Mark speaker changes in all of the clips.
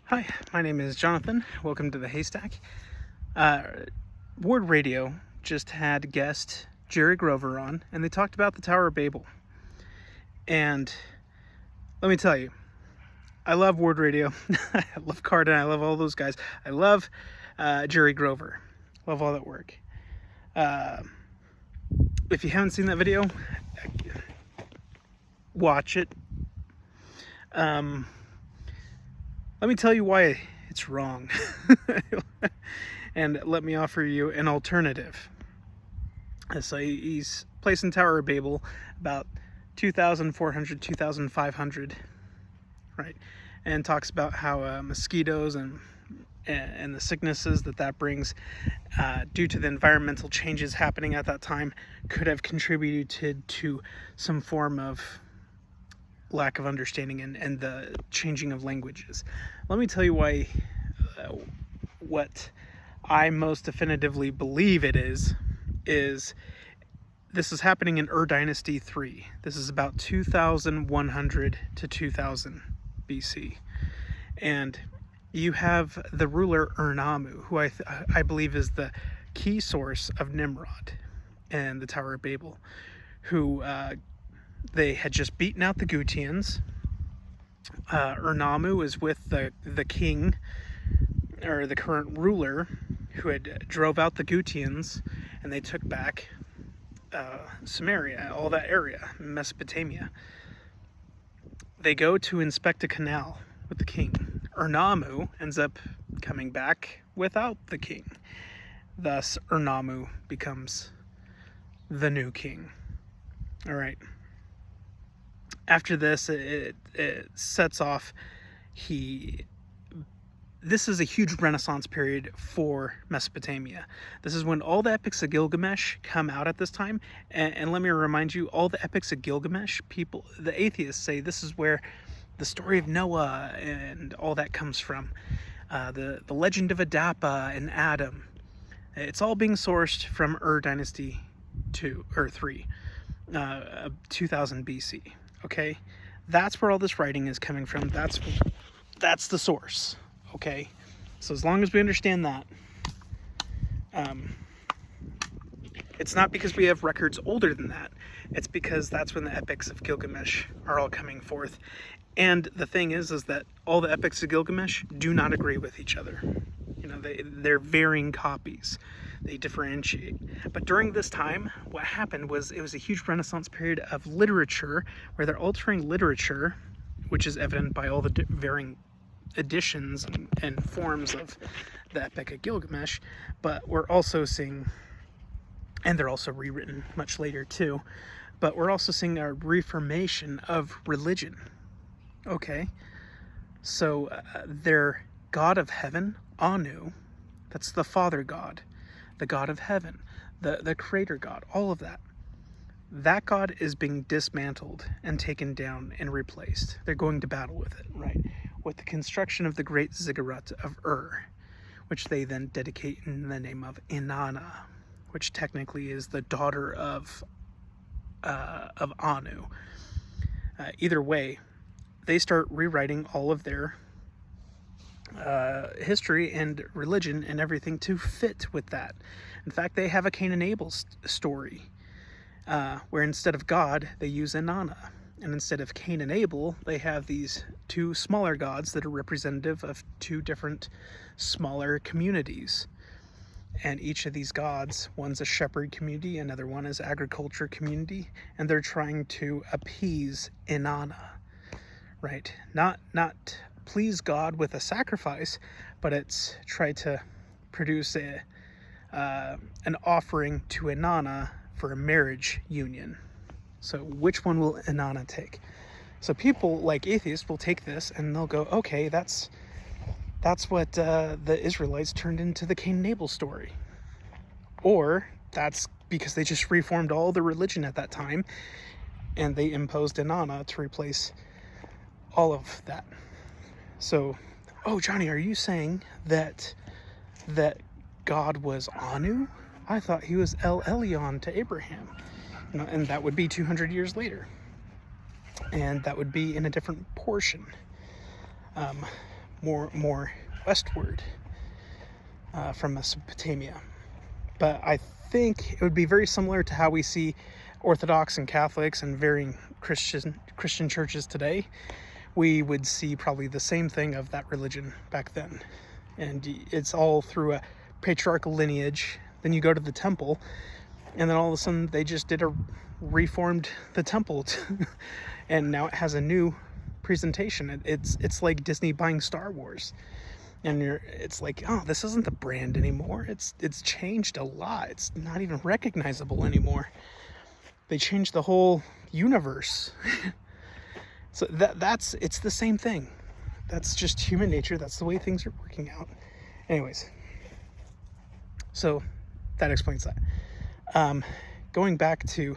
Speaker 1: Hi, my name is Jonathan. Welcome to the Haystack. Ward Radio just had guest Jerry Grover on, and they talked about the Tower of Babel. And let me tell you, I love Ward Radio. I love Carden. I love all those guys. I love Jerry Grover. Love all that work. If you haven't seen that video, watch it. Let me tell you why it's wrong. And let me offer you an alternative. So he's placing Tower of Babel about 2,400, 2,500, right? And talks about how mosquitoes and the sicknesses that brings due to the environmental changes happening at that time could have contributed to some form of lack of understanding and the changing of languages. Let me tell you why what I most definitively believe it is this is happening in Dynasty 3. This is about 2100 to 2000 BC. And you have the ruler Namu, who I believe is the key source of Nimrod and the Tower of Babel, who they had just beaten out the Gutians. Namu is with the king, or the current ruler, who had drove out the Gutians, and they took back Samaria, all that area, Mesopotamia. They go to inspect a canal with the king. Namu ends up coming back without the king. Thus, Namu becomes the new king. All right. After this, it sets off. This is a huge renaissance period for Mesopotamia. This is when all the epics of Gilgamesh come out at this time. And let me remind you, all the epics of Gilgamesh, the atheists say this is where the story of Noah and all that comes from. The legend of Adapa and Adam. It's all being sourced from Dynasty 2 or 3, 2000 BC. Okay, that's where all this writing is coming from. That's the source. Okay, so as long as we understand that, it's not because we have records older than that. It's because that's when the epics of Gilgamesh are all coming forth. And the thing is that all the epics of Gilgamesh do not agree with each other. You know, they're varying copies. They differentiate. But during this time, what happened was it was a huge renaissance period of literature, where they're altering literature, which is evident by all the varying editions and forms of the Epic of Gilgamesh. But we're also seeing, and they're also rewritten much later too, but we're also seeing a reformation of religion. Okay, so their god of heaven, Anu, that's the father god, the god of heaven, the creator god, all of that. That god is being dismantled and taken down and replaced. They're going to battle with it, right? With the construction of the great ziggurat of which they then dedicate in the name of Inanna, which technically is the daughter of Anu. Either way, they start rewriting all of their history and religion and everything to fit with that. In fact, they have a Cain and Abel story, where instead of God, they use Inanna. And instead of Cain and Abel, they have these two smaller gods that are representative of two different smaller communities. And each of these gods, one's a shepherd community, another one is agriculture community, and they're trying to appease Inanna, right? Not please God with a sacrifice, but it's try to produce an offering to Inanna for a marriage union. So which one will Inanna take? So people like atheists will take this and they'll go, okay, that's what the Israelites turned into the Cain and Abel story. Or that's because they just reformed all the religion at that time and they imposed Inanna to replace all of that. So, oh, Johnny, are you saying that God was Anu? I thought he was El Elyon to Abraham. And that would be 200 years later. And that would be in a different portion. more westward from Mesopotamia. But I think it would be very similar to how we see Orthodox and Catholics and varying Christian churches today. We would see probably the same thing of that religion back then. And it's all through a patriarchal lineage. Then you go to the temple, and then all of a sudden they just reformed the temple and now it has a new presentation. It's like Disney buying Star Wars, and it's like, oh, this isn't the brand anymore. It's changed a lot. It's not even recognizable anymore. They changed the whole universe. So it's the same thing. That's just human nature. That's the way things are working out. Anyways, so that explains that. Going back to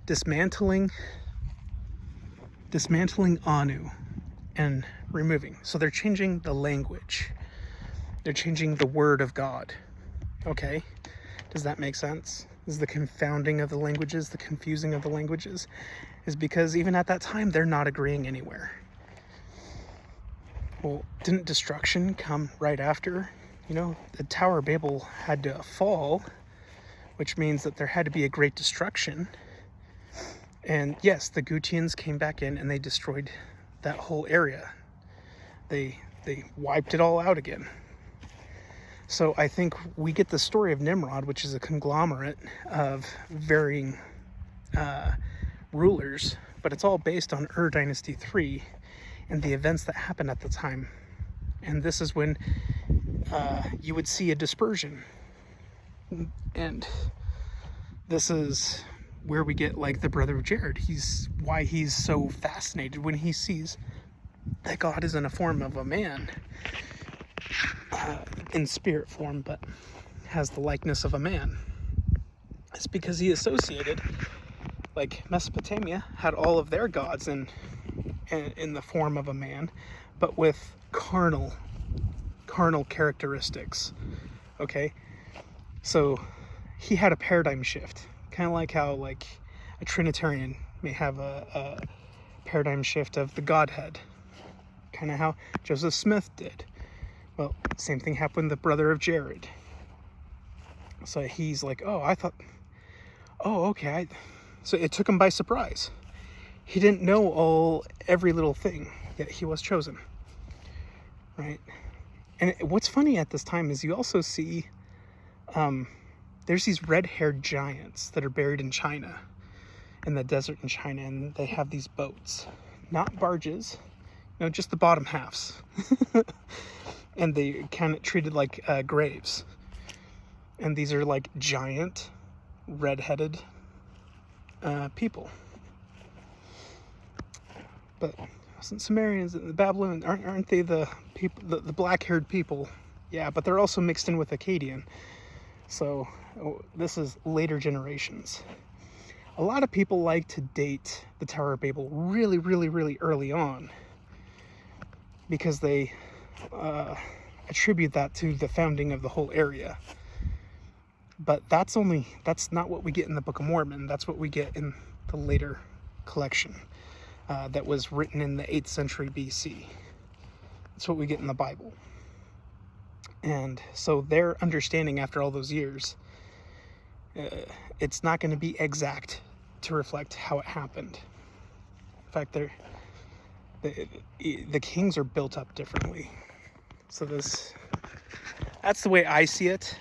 Speaker 1: dismantling Anu and removing. So they're changing the language. They're changing the word of God. Okay? Does that make sense? Is the confounding of the languages, the confusing of the languages, is because even at that time, they're not agreeing anywhere. Well, didn't destruction come right after? You know, the Tower of Babel had to fall, which means that there had to be a great destruction. And yes, the Gutians came back in and they destroyed that whole area. They wiped it all out again. So I think we get the story of Nimrod, which is a conglomerate of varying rulers, but it's all based on Dynasty 3 and the events that happened at the time. And this is when you would see a dispersion. And this is where we get like the brother of Jared. Why he's so fascinated when he sees that God is in a form of a man, in spirit form, but has the likeness of a man. It's because he associated, like Mesopotamia had all of their gods in the form of a man, but with carnal characteristics. Okay, so he had a paradigm shift, kind of like how like a Trinitarian may have a paradigm shift of the Godhead, kind of how Joseph Smith did. Well, same thing happened with the brother of Jared. So he's like, okay. So it took him by surprise. He didn't know every little thing, yet he was chosen, right? And what's funny at this time is you also see there's these red-haired giants that are buried in China, in the desert in China, and they have these boats, not barges, no, just the bottom halves. And they kind of treated like graves. And these are like giant, red-headed people. But Sumerians and the Babylonians, aren't they the people, the black-haired people? Yeah, but they're also mixed in with Akkadian. So this is later generations. A lot of people like to date the Tower of Babel really, really, really early on, because they attribute that to the founding of the whole area. But that's not what we get in the Book of Mormon. That's what we get in the later collection that was written in the 8th century BC. That's what we get in the Bible. And so their understanding after all those years, it's not going to be exact to reflect how it happened. In fact, the kings are built up differently. So that's the way I see it.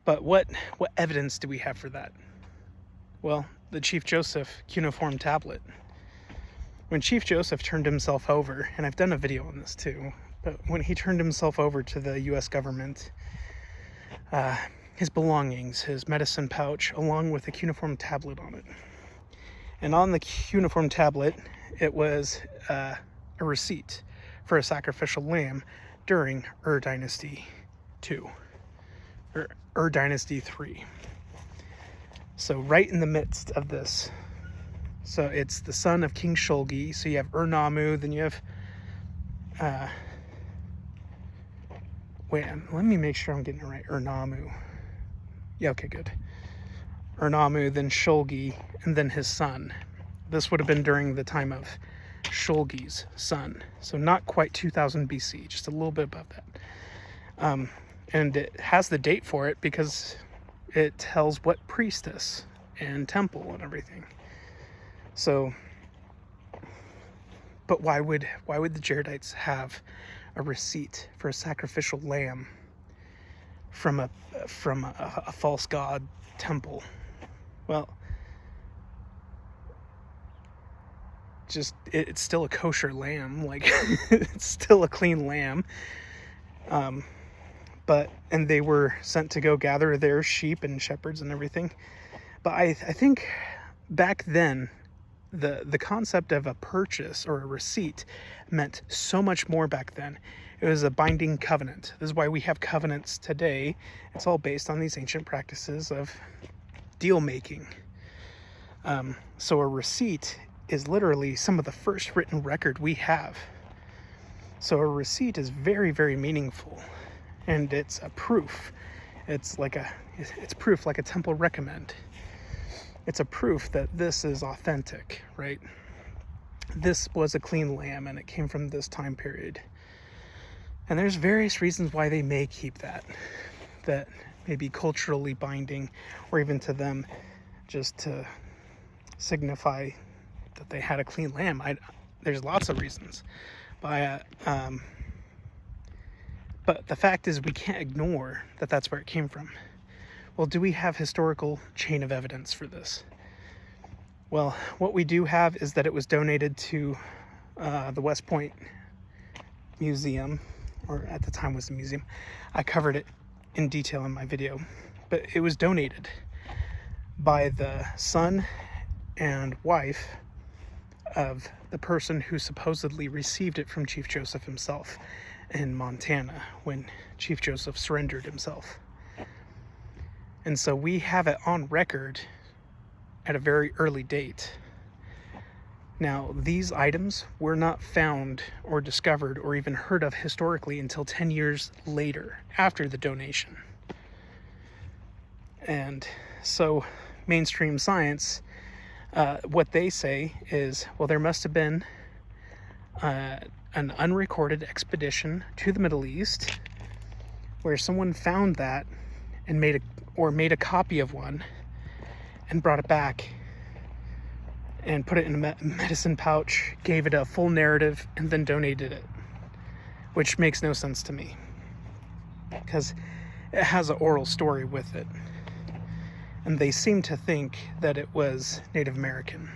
Speaker 1: But what evidence do we have for that? Well, the Chief Joseph cuneiform tablet. When Chief Joseph turned himself over, and I've done a video on this too, but when he turned himself over to the U.S. government, his belongings, his medicine pouch, along with a cuneiform tablet on it. And on the cuneiform tablet, it was a receipt for a sacrificial lamb during Dynasty 2, or Dynasty 3. So right in the midst of this, so it's the son of King Shulgi. So you have Namu, then you have, wait, let me make sure I'm getting it right. Namu. Yeah, okay, good. Namu, then Shulgi, and then his son. This would have been during the time of Shulgi's son. So not quite 2000 BC, just a little bit above that. And it has the date for it because it tells what priestess and temple and everything. So, but why would the Jaredites have a receipt for a sacrificial lamb from a false god temple? Well, it's still a kosher lamb, like it's still a clean lamb. And they were sent to go gather their sheep and shepherds and everything. But I think back then, the concept of a purchase or a receipt meant so much more back then. It was a binding covenant. This is why we have covenants today. It's all based on these ancient practices of deal making. So a receipt is literally some of the first written record we have. So a receipt is very, very meaningful, and it's a proof. It's proof like a temple recommend. It's a proof that this is authentic, right? This was a clean lamb and it came from this time period. And there's various reasons why they may keep that may be culturally binding, or even to them just to signify that they had a clean lamb. There's lots of reasons. But the fact is, we can't ignore that that's where it came from. Well, do we have historical chain of evidence for this? Well, what we do have is that it was donated to the West Point Museum, or at the time was the museum. I covered it in detail in my video, but it was donated by the son and wife of the person who supposedly received it from Chief Joseph himself in Montana when Chief Joseph surrendered himself. And so we have it on record at a very early date. Now, these items were not found or discovered or even heard of historically until 10 years later, after the donation. And so mainstream science, what they say is, well, there must have been an unrecorded expedition to the Middle East where someone found that and made a copy of one and brought it back and put it in a medicine pouch, gave it a full narrative, and then donated it, which makes no sense to me because it has an oral story with it. And they seem to think that it was Native American.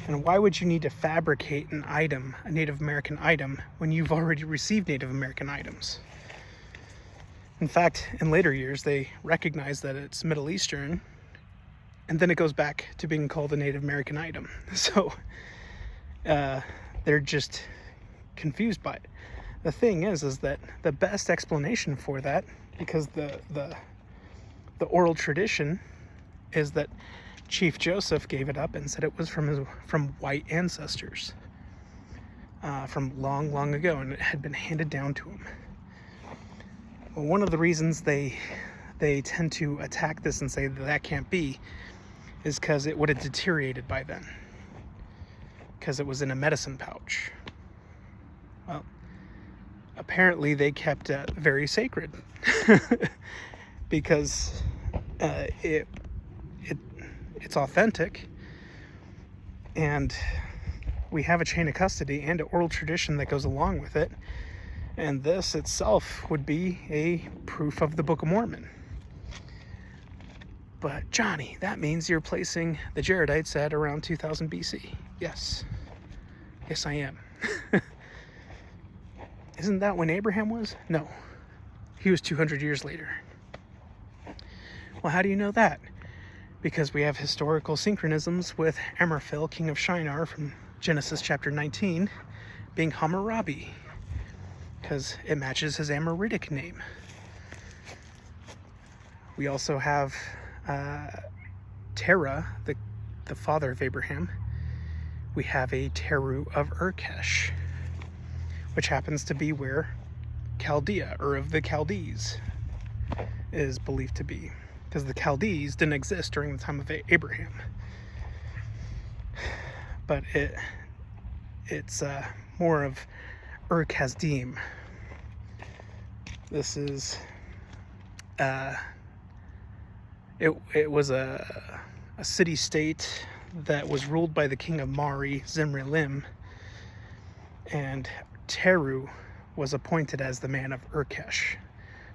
Speaker 1: And why would you need to fabricate an item, a Native American item, when you've already received Native American items? In fact, in later years, they recognize that it's Middle Eastern, and then it goes back to being called a Native American item. So they're just confused by it. The thing is that the best explanation for that, because the oral tradition is that Chief Joseph gave it up and said it was from white ancestors from long, long ago, and it had been handed down to him. Well, one of the reasons they tend to attack this and say that can't be is because it would have deteriorated by then, because it was in a medicine pouch. Well, apparently they kept it very sacred because it's authentic, and we have a chain of custody and an oral tradition that goes along with it, and this itself would be a proof of the Book of Mormon. But Johnny, that means you're placing the Jaredites at around 2000 BC. Yes, I am. Isn't that when Abraham was? No, he was 200 years later. Well, how do you know that? Because we have historical synchronisms with Amraphel, king of Shinar, from Genesis chapter 19, being Hammurabi, because it matches his Amoritic name. We also have Terah, the father of Abraham. We have a Teru of Urkesh, which happens to be where Chaldea, or of the Chaldees, is believed to be, because the Chaldees didn't exist during the time of Abraham. But it's more of Ur-Kasdim. This is it was a city-state that was ruled by the king of Mari, Zimri-Lim, and Teru was appointed as the man of Urkesh.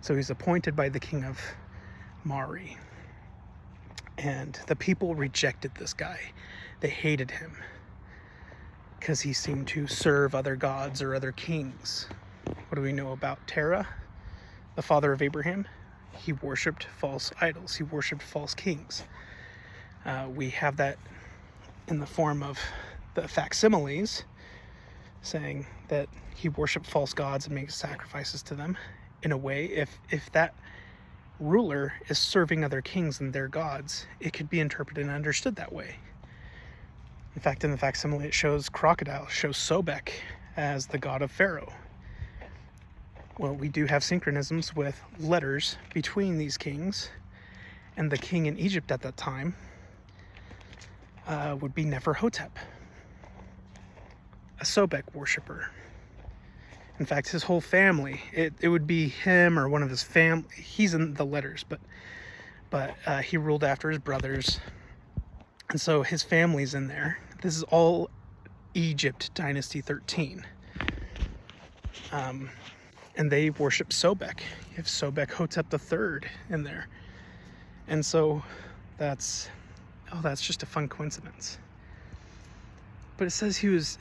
Speaker 1: So he's appointed by the king of Mari. And the people rejected this guy. They hated him because he seemed to serve other gods or other kings. What do we know about Terah, the father of Abraham? He worshipped false idols. He worshipped false kings. We have that in the form of the facsimiles, saying that he worshipped false gods and made sacrifices to them. In a way, if that ruler is serving other kings and their gods, it could be interpreted and understood that way. In fact, in the facsimile, it shows crocodile, shows Sobek as the god of Pharaoh. Well, we do have synchronisms with letters between these kings, and the king in Egypt at that time would be Neferhotep, a Sobek worshiper. In fact, his whole family, it would be him or one of his family. He's in the letters, but he ruled after his brothers, and so his family's in there. This is all Egypt, Dynasty 13. And they worship Sobek. You have Sobek Hotep III in there. And so that's just a fun coincidence. But it says he was,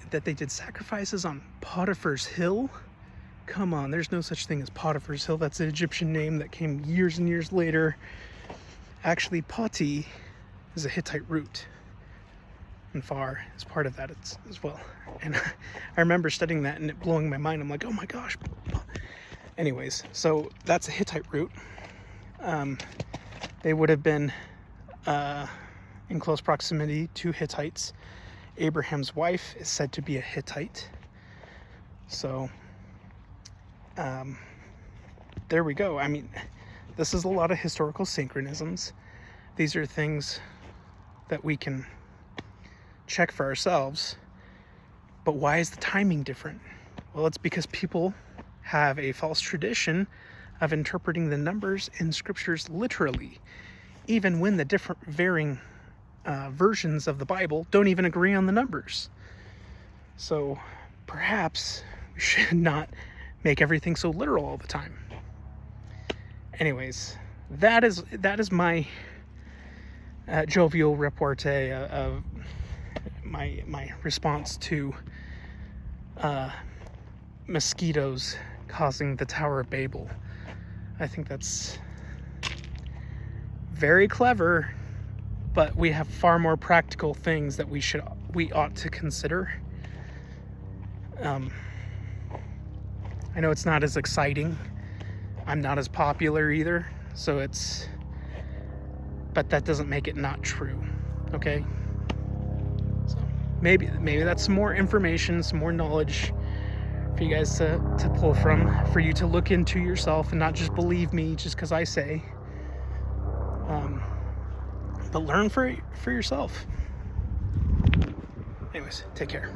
Speaker 1: that they did sacrifices on Potiphar's Hill. Come on, there's no such thing as Potiphar's Hill. That's an Egyptian name that came years and years later. Actually, Poti is a Hittite root. And Far is part of that as well. And I remember studying that and it blowing my mind. I'm like, oh my gosh. Anyways, so that's a Hittite root. They would have been in close proximity to Hittites. Abraham's wife is said to be a Hittite. So there we go. I mean, this is a lot of historical synchronisms. These are things that we can check for ourselves. But why is the timing different? Well, it's because people have a false tradition of interpreting the numbers in scriptures literally, even when the different varying versions of the Bible don't even agree on the numbers. So perhaps we should not make everything so literal all the time. Anyways, that is my jovial repartee of my response to mosquitoes causing the Tower of Babel. I think that's very clever, but we have far more practical things that we ought to consider. I know it's not as exciting. I'm not as popular either, but that doesn't make it not true. Okay? So maybe that's some more information, some more knowledge for you guys to pull from, for you to look into yourself and not just believe me just because I say. But learn for yourself. Anyways, take care.